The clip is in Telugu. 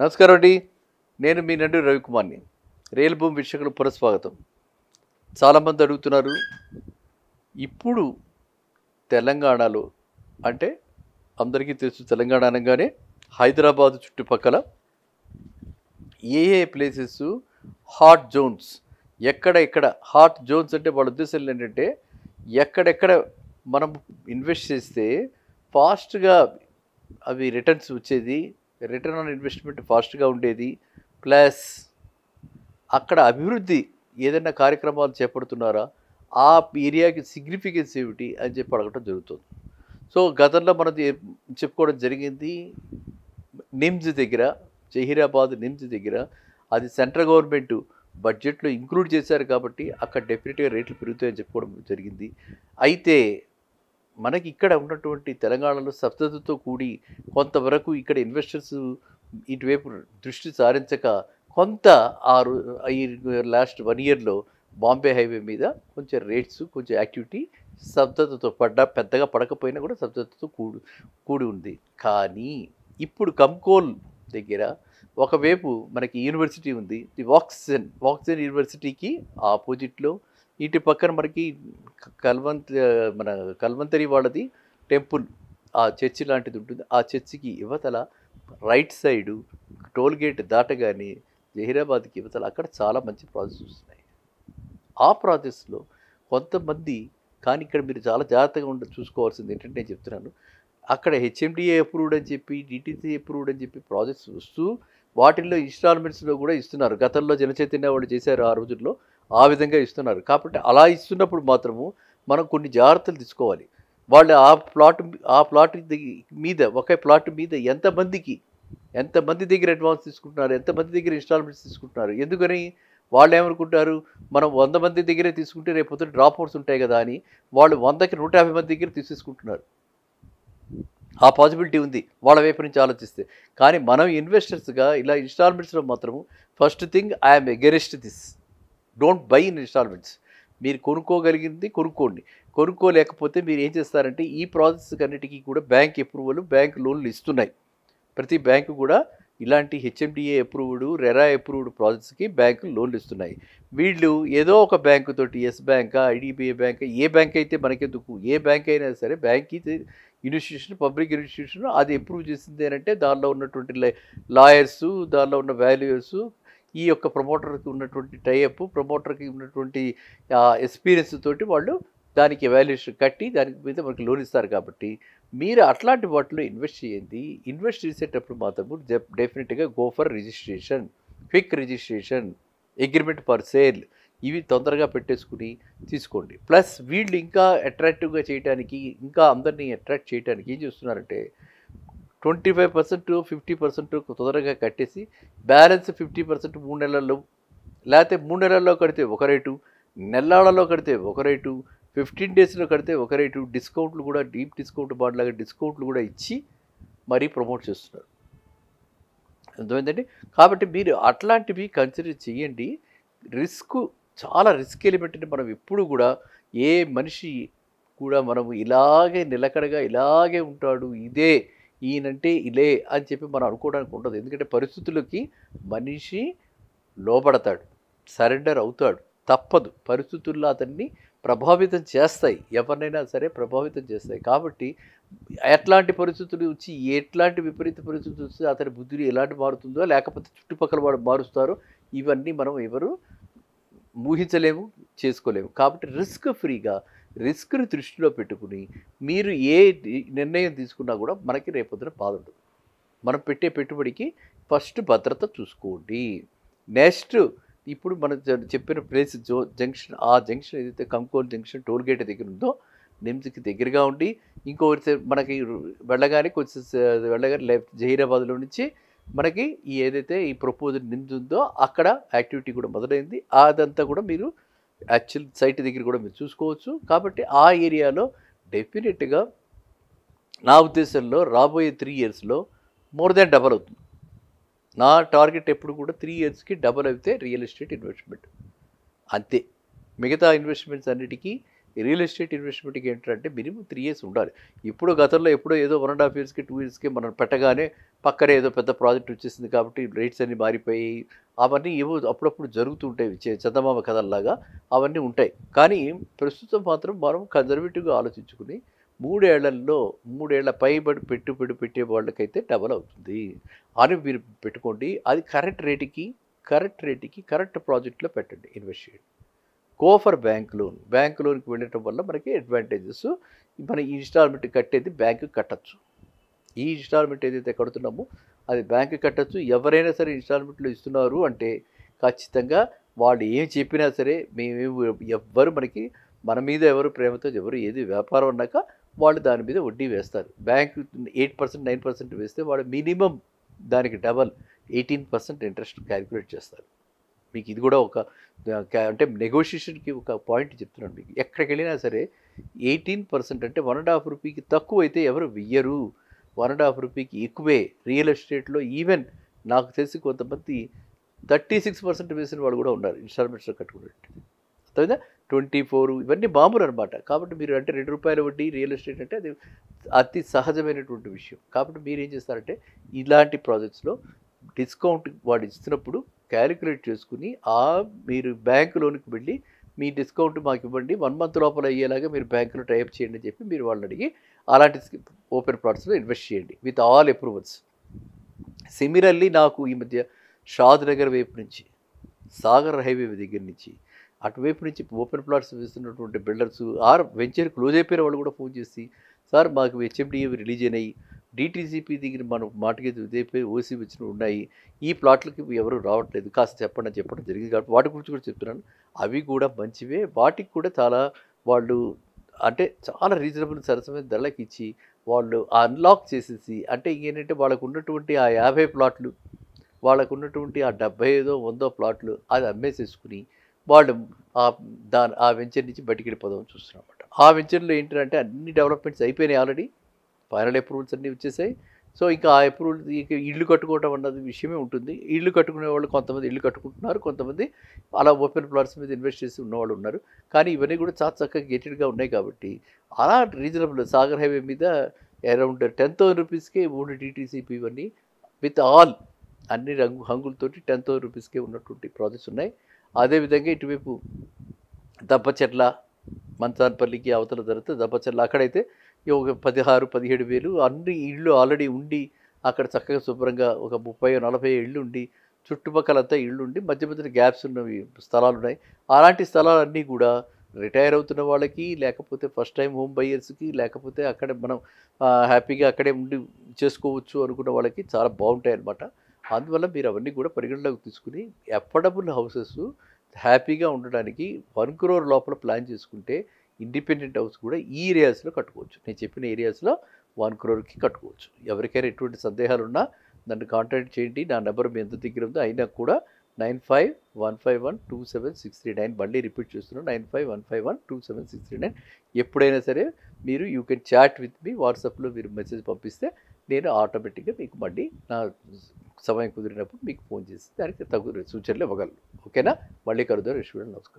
నమస్కారం అండి. నేను మీ నండు రవికుమార్ని. రియల్ భూమి వీక్షకులకు పునఃస్వాగతం. చాలామంది అడుగుతున్నారు, ఇప్పుడు తెలంగాణలో అంటే అందరికీ తెలుసు, తెలంగాణ అనగానే హైదరాబాద్ చుట్టుపక్కల ఏ ఏ ప్లేసెస్ హాట్ జోన్స్, ఎక్కడ హాట్ జోన్స్ అంటే వాళ్ళ ఉద్దేశం ఏంటంటే ఎక్కడెక్కడ మనం ఇన్వెస్ట్ చేస్తే ఫాస్ట్గా అవి రిటర్న్స్ వచ్చేది, రిటర్న్ ఆన్ ఇన్వెస్ట్మెంట్ ఫాస్ట్గా ఉండేది, ప్లస్ అక్కడ అభివృద్ధి ఏదైనా కార్యక్రమాలు చేపడుతున్నారా, ఆ ఏరియాకి సిగ్నిఫికెన్స్ ఏమిటి అని చెప్పి అడగటం జరుగుతుంది. సో గతంలో మనం చెప్పుకోవడం జరిగింది, నిమ్స్ దగ్గర, జహీరాబాద్ నిమ్స్ దగ్గర అది సెంట్రల్ గవర్నమెంట్ బడ్జెట్లో ఇంక్లూడ్ చేశారు కాబట్టి అక్కడ డెఫినెట్గా రేట్లు పెరుగుతాయని చెప్పుకోవడం జరిగింది. అయితే మనకి ఇక్కడ ఉన్నటువంటి తెలంగాణలో సబ్సిడీతో కూడి కొంతవరకు ఇక్కడ ఇన్వెస్టర్స్ ఇటువైపు దృష్టి సారించక కొంత ఈ లాస్ట్ 1 ఇయర్లో బాంబే హైవే మీద కొంచెం రేట్స్, కొంచెం యాక్టివిటీ స్తబ్దతతో పెద్దగా పడకపోయినా కూడా స్తబ్దతతో కూడి ఉంది. కానీ ఇప్పుడు కంకోల్ దగ్గర ఒకవైపు మనకి యూనివర్సిటీ ఉంది, ది వాక్సన్ యూనివర్సిటీకి ఆపోజిట్లో ఇటు పక్కన మనకి మన కల్వంతరి వాళ్ళది టెంపుల్, ఆ చర్చి లాంటిది ఉంటుంది. ఆ చర్చికి యువతల రైట్ సైడు టోల్ గేట్ దాటగానే జహీరాబాద్కి యువతల అక్కడ చాలా మంచి ప్రాజెక్ట్స్ వస్తున్నాయి. ఆ ప్రాజెక్ట్స్లో కొంతమంది, కానీ ఇక్కడ మీరు చాలా జాగ్రత్తగా చూసుకోవాల్సింది ఏంటంటే, నేను చెప్తున్నాను, అక్కడ హెచ్ఎండిఏ అప్రూవ్డ్ అని చెప్పి, డిటిసి అప్రూవ్డ్ అని చెప్పి ప్రాజెక్ట్స్ వస్తూ వాటిల్లో ఇన్స్టాల్మెంట్స్లో కూడా ఇస్తున్నారు. గతంలో జనచైతన్య వాళ్ళు చేశారు, ఆ రోజుల్లో ఆ విధంగా ఇస్తున్నారు. కాబట్టి అలా ఇస్తున్నప్పుడు మాత్రము మనం కొన్ని జాగ్రత్తలు తీసుకోవాలి. వాళ్ళు ఆ ప్లాట్ మీద, ఒకే ప్లాట్ మీద ఎంతమంది దగ్గర అడ్వాన్స్ తీసుకుంటున్నారు, ఎంతమంది దగ్గర ఇన్స్టాల్మెంట్స్ తీసుకుంటున్నారు. ఎందుకని వాళ్ళు ఏమనుకుంటారు, మనం 100 మంది దగ్గరే తీసుకుంటే రేపు పొద్దున డ్రాప్ అవుట్స్ ఉంటాయి కదా అని వాళ్ళు 100కి 150 మంది దగ్గర తీసేసుకుంటున్నారు. ఆ పాసిబిలిటీ ఉంది వాళ్ళ వైపు నుంచి ఆలోచిస్తే. కానీ మనం ఇన్వెస్టర్స్గా ఇలా ఇన్స్టాల్మెంట్స్లో మాత్రము first thing, I'm against this, don't buy in installments. మీరు కొనుక్కోగలిగింది కొనుక్కోండి. కొనుక్కోలేకపోతే మీరు ఏం చేస్తారంటే, ఈ ప్రాసెస్ అన్నిటికీ కూడా బ్యాంక్ అప్రూవల్, బ్యాంక్ లోన్లు ఇస్తున్నాయి. ప్రతి బ్యాంకు కూడా ఇలాంటి హెచ్ఎండిఏ అప్రూవ్డ్, రెరా అప్రూవ్డ్ ప్రాజెక్ట్స్కి బ్యాంకులు లోన్లు ఇస్తున్నాయి. వీళ్ళు ఏదో ఒక బ్యాంకు తోటి, ఎస్ బ్యాంకా, ఐడిబిఐ బ్యాంక్, ఏ బ్యాంక్ అయితే మనకెందుకు, ఏ బ్యాంక్ అయినా సరే, బ్యాంక్ ఇన్స్టిట్యూషన్, పబ్లిక్ ఇన్స్టిట్యూషన్, అది అప్రూవ్ చేసింది అంటే దానిలో ఉన్నటువంటి లాయర్స్, దానిలో ఉన్న వాల్యూయర్స్, ఈ యొక్క ప్రమోటర్కి ఉన్నటువంటి టైఅప్, ప్రమోటర్కి ఉన్నటువంటి ఎక్స్పీరియన్స్ తోటి వాళ్ళు దానికి ఎవాల్యుయేషన్ కట్టి దాని మీద మనకి లోన్ ఇస్తారు. కాబట్టి మీరు అట్లాంటి వాటిలో ఇన్వెస్ట్ చేయండి. ఇన్వెస్ట్ చేసేటప్పుడు మాత్రము డెఫినెట్గా go for registration, quick registration, agreement for sale, ఇవి తొందరగా పెట్టేసుకుని తీసుకోండి. ప్లస్ వీళ్ళు ఇంకా అట్రాక్టివ్గా చేయడానికి, ఇంకా అందరినీ అట్రాక్ట్ చేయడానికి ఏం చేస్తున్నారంటే, 25% 50% తొందరగా కట్టేసి బ్యాలెన్స్ 50% 3 నెలల్లో, లేకపోతే 3 నెలల్లో కడితే ఒక రేటు, నెలలలో కడితే ఒక రేటు, 15 డేస్లో కడితే ఒక రేటు, డిస్కౌంట్లు కూడా డీప్ డిస్కౌంట్ బాండ్లాగా డిస్కౌంట్లు కూడా ఇచ్చి మరీ ప్రమోట్ చేస్తున్నారు. అర్థమైందండి. కాబట్టి మీరు అట్లాంటివి కన్సిడర్ చేయండి. చాలా రిస్క్ ఎలిమెంట్ని మనం ఎప్పుడు కూడా, ఏ మనిషి కూడా మనము ఇలాగే నిలకడగా ఇలాగే ఉంటాడు, ఈయనంటే ఇలే అని చెప్పి మనం అనుకోవడానికి ఉండదు. ఎందుకంటే పరిస్థితులకి మనిషి లోబడతాడు, సరెండర్ అవుతాడు, తప్పదు. పరిస్థితుల్లో అతన్ని ప్రభావితం చేస్తాయి, ఎవరినైనా సరే ప్రభావితం చేస్తాయి. కాబట్టి ఎట్లాంటి పరిస్థితులు వచ్చి, ఎట్లాంటి విపరీత పరిస్థితులు వస్తే అతని బుద్ధిని ఎలాంటి మారుతుందో, లేకపోతే చుట్టుపక్కల వాడు మారుస్తారో, ఇవన్నీ మనం ఎవరు ఊహించలేము, చేసుకోలేము. కాబట్టి రిస్క్ ఫ్రీగా, రిస్క్ని దృష్టిలో పెట్టుకుని మీరు ఏ నిర్ణయం తీసుకున్నా కూడా మనకి రేపొద్దున బాధ ఉండదు. మనం పెట్టే పెట్టుబడికి ఫస్ట్ భద్రత చూసుకోండి. నెక్స్ట్, ఇప్పుడు మనం చెప్పిన ప్లేస్ జంక్షన్, ఆ జంక్షన్ ఏదైతే కంకోల్ జంక్షన్ టోల్ గేట్ దగ్గర ఉందో, నిమ్స్కి దగ్గరగా ఉండి, ఇంకొకటి మనకి వెళ్ళగానే లెఫ్ట్ జహీరాబాద్లో నుంచి మనకి ఏదైతే ఈ ప్రపోజల్ నిమ్స్ ఉందో అక్కడ యాక్టివిటీ కూడా మొదలైంది. అదంతా కూడా మీరు యాక్చువల్ సైట్ దగ్గర కూడా మీరు చూసుకోవచ్చు. కాబట్టి ఆ ఏరియాలో డెఫినెట్గా నా ఉద్దేశంలో రాబోయే 3 ఇయర్స్లో మోర్ దాన్ డబల్ అవుతుంది. నా టార్గెట్ ఎప్పుడు కూడా 3 ఇయర్స్కి డబల్ అయితే రియల్ ఎస్టేట్ ఇన్వెస్ట్మెంట్ అంతే. మిగతా ఇన్వెస్ట్మెంట్స్ అన్నిటికీ ఈ రియల్ ఎస్టేట్ ఇన్వెస్ట్మెంట్కి ఏంటంటే మినిమం 3 ఇయర్స్ ఉండాలి. ఇప్పుడు గతంలో ఎప్పుడో ఏదో 1.5 ఇయర్స్కి 2 ఇయర్స్కి మనం పెట్టగానే పక్కనే ఏదో పెద్ద ప్రాజెక్ట్ వచ్చేసింది కాబట్టి రేట్స్ అన్నీ మారిపోయి అవన్నీ ఏవో అప్పుడప్పుడు జరుగుతూ ఉంటాయి చందమామ కథల్లాగా అవన్నీ ఉంటాయి. కానీ ప్రస్తుతం మాత్రం మనం కన్జర్వేటివ్గా ఆలోచించుకుని 3 ఏళ్ల పైబడి పెట్టుబడి పెట్టే వాళ్ళకైతే డబల్ అవుతుంది అని మీరు పెట్టుకోండి. అది కరెక్ట్ రేటుకి కరెక్ట్ ప్రాజెక్ట్లో పెట్టండి, ఇన్వెస్ట్ చేయండి. Go for bank loan. Bank లోన్కి వెళ్ళటం వల్ల మనకి అడ్వాంటేజెస్, మన ఈ ఇన్స్టాల్మెంట్ కట్టేది బ్యాంకు కట్టచ్చు. ఈ ఇన్స్టాల్మెంట్ ఏదైతే కడుతున్నామో అది బ్యాంకు కట్టచ్చు. ఎవరైనా సరే ఇన్స్టాల్మెంట్లో ఇస్తున్నారు అంటే ఖచ్చితంగా వాళ్ళు ఏం చెప్పినా సరే ఎవ్వరు మన మీద ఎవరు ప్రేమతో ఎవరు ఏది వ్యాపారం అన్నాక వాళ్ళు దాని మీద వడ్డీ వేస్తారు. బ్యాంకు 8% 9% వేస్తే వాళ్ళు మినిమం దానికి డబల్ 18% ఇంట్రెస్ట్ క్యాలిక్యులేట్ చేస్తారు. మీకు ఇది కూడా ఒక అంటే నెగోషియేషన్కి ఒక పాయింట్ చెప్తున్నాను మీకు. ఎక్కడికి వెళ్ళినా సరే 18% అంటే 1.5 రూపీకి తక్కువ అయితే ఎవరు వెయ్యరు, 1.5 రూపీకి ఎక్కువే. రియల్ ఎస్టేట్లో ఈవెన్ నాకు తెలిసి కొంతమంది 36% వేసిన వాళ్ళు కూడా ఉన్నారు ఇన్స్టాల్మెంట్స్లో కట్టుకున్నట్టు. అర్థమైందా? 24 ఇవన్నీ మామూలు అనమాట. కాబట్టి మీరు అంటే ₹2 వడ్డీ రియల్ ఎస్టేట్ అంటే అది అతి సహజమైనటువంటి విషయం. కాబట్టి మీరు ఏం చేస్తారంటే ఇలాంటి ప్రాజెక్ట్స్లో డిస్కౌంట్ వాడు ఇస్తున్నప్పుడు క్యాలిక్యులేట్ చేసుకుని మీరు బ్యాంకు లోన్కి వెళ్ళి మీ డిస్కౌంట్ మాకు ఇవ్వండి, 1 మంత్ లోపల అయ్యేలాగా మీరు బ్యాంకులో టైప్ చేయండి అని చెప్పి మీరు వాళ్ళని అడిగి అలాంటి ఓపెన్ ప్లాట్స్లో ఇన్వెస్ట్ చేయండి విత్ ఆల్ అప్రూవల్స్. సిమిలర్లీ నాకు ఈ మధ్య షాద్ నగర్ వైపు నుంచి, సాగర్ హైవే దగ్గర నుంచి, అటువైపు నుంచి ఓపెన్ ప్లాట్స్ వేస్తున్నటువంటి బిల్డర్స్ వెంచర్ క్లోజ్ అయిపోయిన వాళ్ళు కూడా ఫోన్ చేసి, సార్ మాకు హెచ్ఎండిఏ రిలీజ్ అయినాయి, డిటీసీపీ దగ్గర మనం మాటకి ఇదైపోయి ఓసీ వచ్చిన ఉన్నాయి, ఈ ప్లాట్లకి ఎవరు రావట్లేదు, కాస్త చెప్పండి అని చెప్పడం జరిగింది. కాబట్టి వాటి గురించి కూడా చెప్తున్నాను. అవి కూడా మంచివే. వాటికి కూడా చాలా వాళ్ళు అంటే చాలా రీజనబుల్ సరసమైన ధరలకు ఇచ్చి వాళ్ళు అన్లాక్ చేసేసి, అంటే ఏంటంటే వాళ్ళకు ఉన్నటువంటి ఆ 50 ప్లాట్లు, వాళ్ళకు ఉన్నటువంటి ఆ 75 100 ప్లాట్లు అది అమ్మేసేసుకుని వాళ్ళు ఆ వెంచర్ నుంచి బయటికి వెళ్ళిపోదామని చూస్తున్నాం అన్నమాట. ఆ వెంచర్లో ఏంటంటే అన్ని డెవలప్మెంట్స్ అయిపోయినాయి, ఆల్రెడీ ఫైనల్ అప్రూవల్స్ అన్నీ వచ్చేసాయి. సో ఇంకా ఆ అప్రూవల్ ఇల్లు కట్టుకోవడం అన్నది విషయమే ఉంటుంది. ఇల్లు కట్టుకునే వాళ్ళు కొంతమంది ఇల్లు కట్టుకుంటున్నారు, కొంతమంది అలా ఓపెన్ ప్లాట్స్ మీద ఇన్వెస్ట్ చేసి ఉన్నవాళ్ళు ఉన్నారు. కానీ ఇవన్నీ కూడా చాలా చక్కగా గేటెడ్గా ఉన్నాయి కాబట్టి అలా రీజనబుల్ సాగర్ హైవే మీద అరౌండ్ 10,000 రూపీస్కే 3 టీటీసీపీ ఇవన్నీ విత్ ఆల్ అన్ని హంగులతోటి 10,000 రూపీస్కే ఉన్నటువంటి ప్రాజెక్ట్స్ ఉన్నాయి. అదేవిధంగా ఇటువైపు దబ్బచెర్ల, మంచాన్పల్లికి అవతల జరిగితే దబ్బచెర్ల అక్కడైతే ఒక 16-17 వేలు అన్ని ఇళ్ళు ఆల్రెడీ ఉండి అక్కడ చక్కగా శుభ్రంగా ఒక 30-40 ఇళ్ళు ఉండి చుట్టుపక్కలంతా ఇళ్ళు ఉండి మధ్య మధ్యన గ్యాప్స్ ఉన్నవి స్థలాలు ఉన్నాయి. అలాంటి స్థలాలన్నీ కూడా రిటైర్ అవుతున్న వాళ్ళకి, లేకపోతే ఫస్ట్ టైం హోమ్ బయర్స్కి, లేకపోతే అక్కడ మనం హ్యాపీగా అక్కడే ఉండి చేసుకోవచ్చు అనుకున్న వాళ్ళకి చాలా బాగుంటాయి అన్నమాట. అందువల్ల మీరు అవన్నీ కూడా పరిగణలోకి తీసుకుని అఫోర్డబుల్ హౌసెస్ హ్యాపీగా ఉండడానికి 1 crore లోపల ప్లాన్ చేసుకుంటే ఇండిపెండెంట్ హౌస్ కూడా ఈ ఏరియాస్లో కట్టుకోవచ్చు. నేను చెప్పిన ఏరియాస్లో 1 crore కట్టుకోవచ్చు. ఎవరికైనా ఎటువంటి సందేహాలు ఉన్నా నన్ను కాంటాక్ట్ చేయండి. నా నెంబర్ మీ ఎంత దగ్గర ఉందో అయినా కూడా 9515127639. మళ్ళీ రిపీట్ చేస్తున్నాను, 9515127639. ఎప్పుడైనా సరే మీరు you can chat with me. వాట్సాప్లో మీరు మెసేజ్ పంపిస్తే నేను ఆటోమేటిక్గా మీకు మళ్ళీ నా సమయం కుదిరినప్పుడు మీకు ఫోన్ చేసి దానికి తగు సూచనలు ఇవ్వగలను. ఓకేనా? మళ్ళీ కలుద్దాం. నమస్కారం.